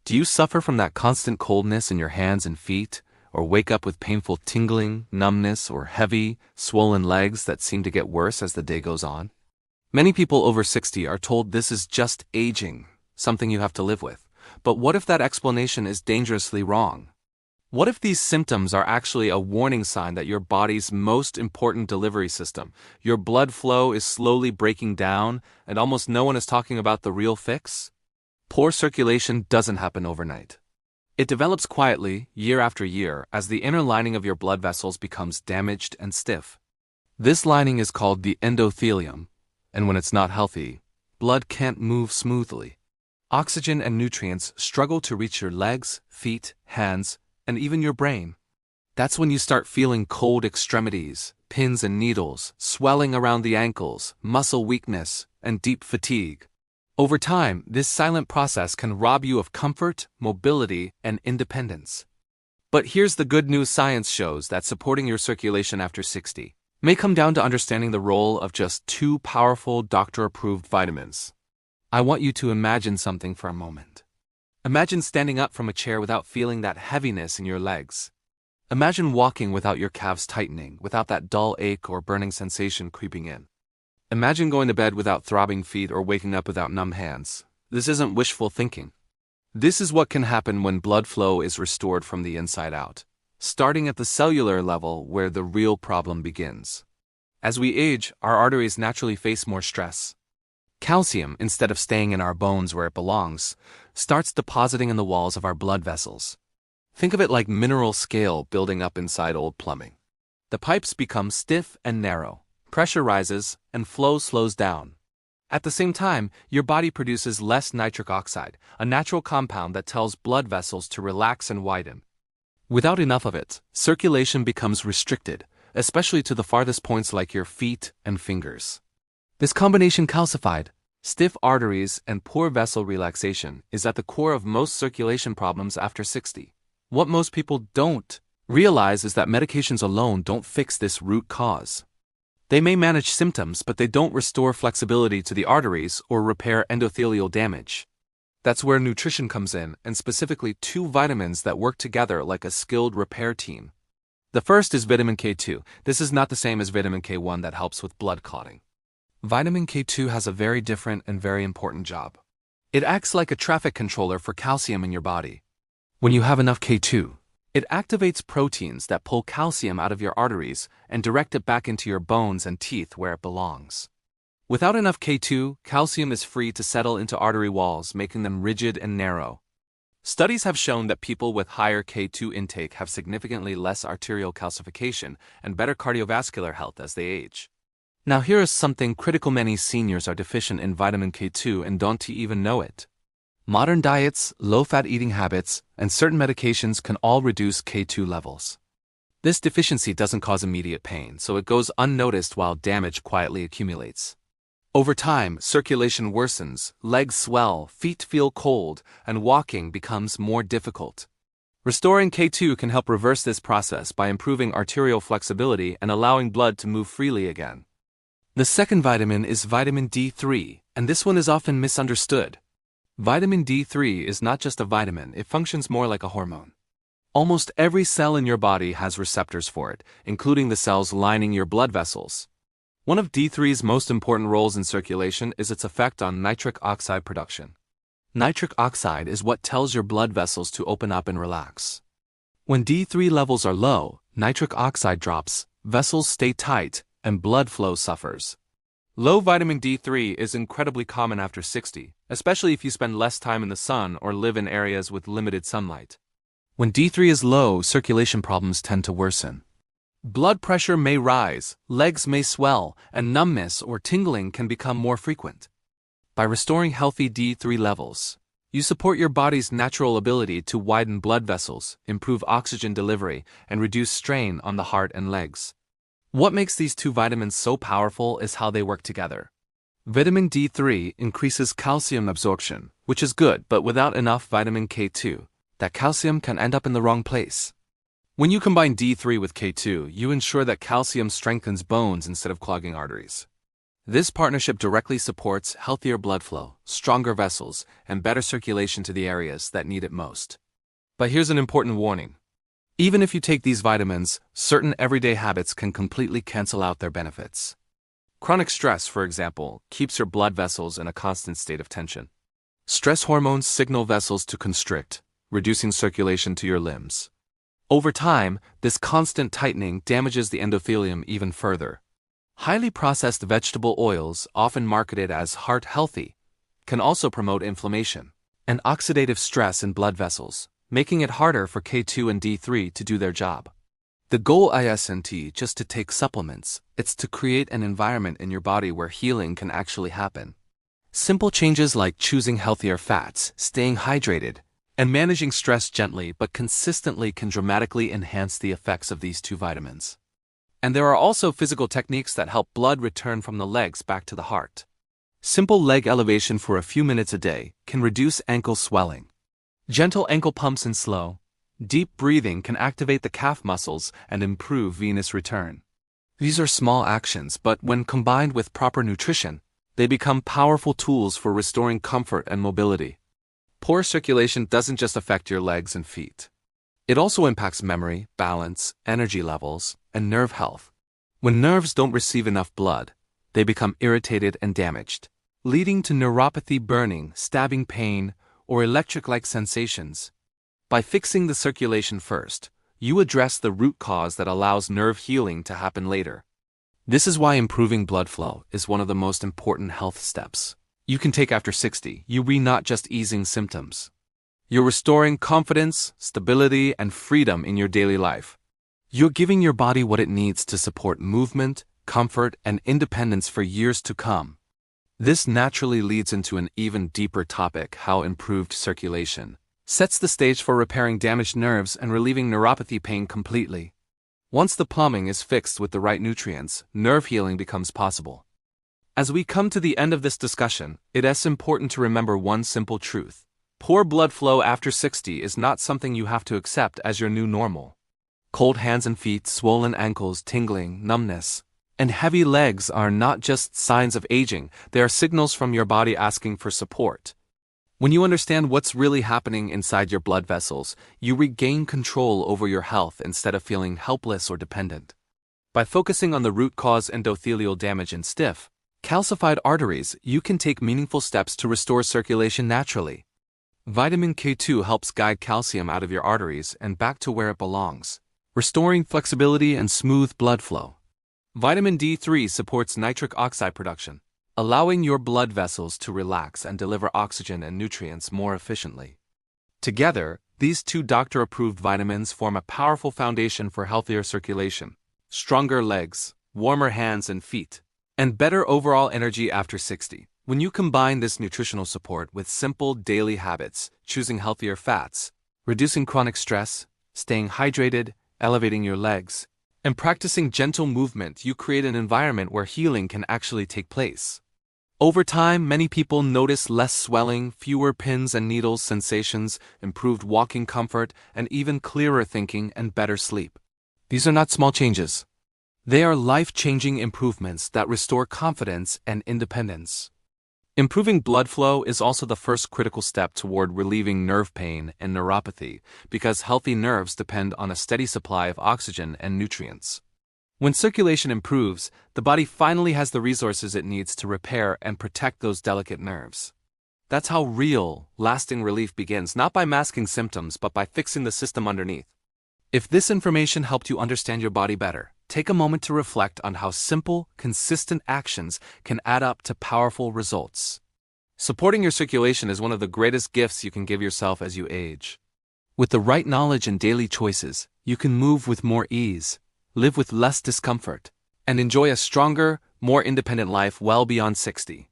Do you suffer from that constant coldness in your hands and feet, or wake up with painful tingling, numbness, or heavy, swollen legs that seem to get worse as the day goes on? Many people over 60 are told this is just aging, something you have to live with. But what if that explanation is dangerously wrong? What if these symptoms are actually a warning sign that your body's most important delivery system, your blood flow, is slowly breaking down, and almost no one is talking about the real fix? Poor circulation doesn't happen overnight. It develops quietly, year after year, as the inner lining of your blood vessels becomes damaged and stiff. This lining is called the endothelium, and when it's not healthy, blood can't move smoothly. Oxygen and nutrients struggle to reach your legs, feet, hands, and even your brain. That's when you start feeling cold extremities, pins and needles, swelling around the ankles, muscle weakness, and deep fatigue. Over time, this silent process can rob you of comfort, mobility, and independence. But here's the good news: science shows that supporting your circulation after 60 may come down to understanding the role of just 2 powerful doctor-approved vitamins. I want you to imagine something for a moment. Imagine standing up from a chair without feeling that heaviness in your legs. Imagine walking without your calves tightening, without that dull ache or burning sensation creeping in. Imagine going to bed without throbbing feet or waking up without numb hands. This isn't wishful thinking. This is what can happen when blood flow is restored from the inside out, starting at the cellular level where the real problem begins. As we age, our arteries naturally face more stress. Calcium, instead of staying in our bones where it belongs, starts depositing in the walls of our blood vessels. Think of it like mineral scale building up inside old plumbing. The pipes become stiff and narrow, pressure rises, and flow slows down. At the same time, your body produces less nitric oxide, a natural compound that tells blood vessels to relax and widen. Without enough of it, circulation becomes restricted, especially to the farthest points like your feet and fingers. This combination, calcified, stiff arteries, and poor vessel relaxation, is at the core of most circulation problems after 60. What most people don't realize is that medications alone don't fix this root cause. They may manage symptoms, but they don't restore flexibility to the arteries or repair endothelial damage. That's where nutrition comes in, and specifically 2 vitamins that work together like a skilled repair team. The first is vitamin K2. This is not the same as vitamin K1 that helps with blood clotting. Vitamin K2 has a very different and very important job. It acts like a traffic controller for calcium in your body. When you have enough K2, it activates proteins that pull calcium out of your arteries and direct it back into your bones and teeth where it belongs. Without enough K2, calcium is free to settle into artery walls, making them rigid and narrow. Studies have shown that people with higher K2 intake have significantly less arterial calcification and better cardiovascular health as they age. Now here is something critical: many seniors are deficient in vitamin K2 and don't even know it. Modern diets, low-fat eating habits, and certain medications can all reduce K2 levels. This deficiency doesn't cause immediate pain, so it goes unnoticed while damage quietly accumulates. Over time, circulation worsens, legs swell, feet feel cold, and walking becomes more difficult. Restoring K2 can help reverse this process by improving arterial flexibility and allowing blood to move freely again. The second vitamin is vitamin D3, and this one is often misunderstood. Vitamin D3 is not just a vitamin, it functions more like a hormone. Almost every cell in your body has receptors for it, including the cells lining your blood vessels. One of D3's most important roles in circulation is its effect on nitric oxide production. Nitric oxide is what tells your blood vessels to open up and relax. When D3 levels are low, nitric oxide drops, vessels stay tight, and blood flow suffers. Low vitamin D3 is incredibly common after 60, especially if you spend less time in the sun or live in areas with limited sunlight. When D3 is low, circulation problems tend to worsen. Blood pressure may rise, legs may swell, and numbness or tingling can become more frequent. By restoring healthy D3 levels, you support your body's natural ability to widen blood vessels, improve oxygen delivery, and reduce strain on the heart and legs. What makes these 2 vitamins so powerful is how they work together. Vitamin D3 increases calcium absorption, which is good, but without enough vitamin K2, that calcium can end up in the wrong place. When you combine D3 with K2, you ensure that calcium strengthens bones instead of clogging arteries. This partnership directly supports healthier blood flow, stronger vessels, and better circulation to the areas that need it most. But here's an important warning. Even if you take these vitamins, certain everyday habits can completely cancel out their benefits. Chronic stress, for example, keeps your blood vessels in a constant state of tension. Stress hormones signal vessels to constrict, reducing circulation to your limbs. Over time, this constant tightening damages the endothelium even further. Highly processed vegetable oils, often marketed as heart-healthy, can also promote inflammation and oxidative stress in blood vessels, making it harder for K2 and D3 to do their job. The goal isn't just to take supplements, it's to create an environment in your body where healing can actually happen. Simple changes like choosing healthier fats, staying hydrated, and managing stress gently but consistently can dramatically enhance the effects of these two vitamins. And there are also physical techniques that help blood return from the legs back to the heart. Simple leg elevation for a few minutes a day can reduce ankle swelling. Gentle ankle pumps and slow, deep breathing can activate the calf muscles and improve venous return. These are small actions, but when combined with proper nutrition, they become powerful tools for restoring comfort and mobility. Poor circulation doesn't just affect your legs and feet. It also impacts memory, balance, energy levels, and nerve health. When nerves don't receive enough blood, they become irritated and damaged, leading to neuropathy, burning, stabbing pain, or electric-like sensations. By fixing the circulation first, you address the root cause that allows nerve healing to happen later. This is why improving blood flow is one of the most important health steps you can take after 60. You're not just easing symptoms. You're restoring confidence, stability, and freedom in your daily life. You're giving your body what it needs to support movement, comfort, and independence for years to come. This naturally leads into an even deeper topic: how improved circulation sets the stage for repairing damaged nerves and relieving neuropathy pain completely. Once the plumbing is fixed with the right nutrients, nerve healing becomes possible. As we come to the end of this discussion, it is important to remember one simple truth. Poor blood flow after 60 is not something you have to accept as your new normal. Cold hands and feet, swollen ankles, tingling, numbness, and heavy legs are not just signs of aging, they are signals from your body asking for support. When you understand what's really happening inside your blood vessels, you regain control over your health instead of feeling helpless or dependent. By focusing on the root cause, endothelial damage and stiff, calcified arteries, you can take meaningful steps to restore circulation naturally. Vitamin K2 helps guide calcium out of your arteries and back to where it belongs, restoring flexibility and smooth blood flow. Vitamin D3 supports nitric oxide production, allowing your blood vessels to relax and deliver oxygen and nutrients more efficiently. Together, these two doctor-approved vitamins form a powerful foundation for healthier circulation, stronger legs, warmer hands and feet, and better overall energy after 60. When you combine this nutritional support with simple daily habits, choosing healthier fats, reducing chronic stress, staying hydrated, elevating your legs, and practicing gentle movement, you create an environment where healing can actually take place. Over time, many people notice less swelling, fewer pins and needles sensations, improved walking comfort, and even clearer thinking and better sleep. These are not small changes. They are life-changing improvements that restore confidence and independence. Improving blood flow is also the first critical step toward relieving nerve pain and neuropathy, because healthy nerves depend on a steady supply of oxygen and nutrients. When circulation improves, the body finally has the resources it needs to repair and protect those delicate nerves. That's how real, lasting relief begins, not by masking symptoms, but by fixing the system underneath. If this information helped you understand your body better, take a moment to reflect on how simple, consistent actions can add up to powerful results. Supporting your circulation is one of the greatest gifts you can give yourself as you age. With the right knowledge and daily choices, you can move with more ease, live with less discomfort, and enjoy a stronger, more independent life well beyond 60.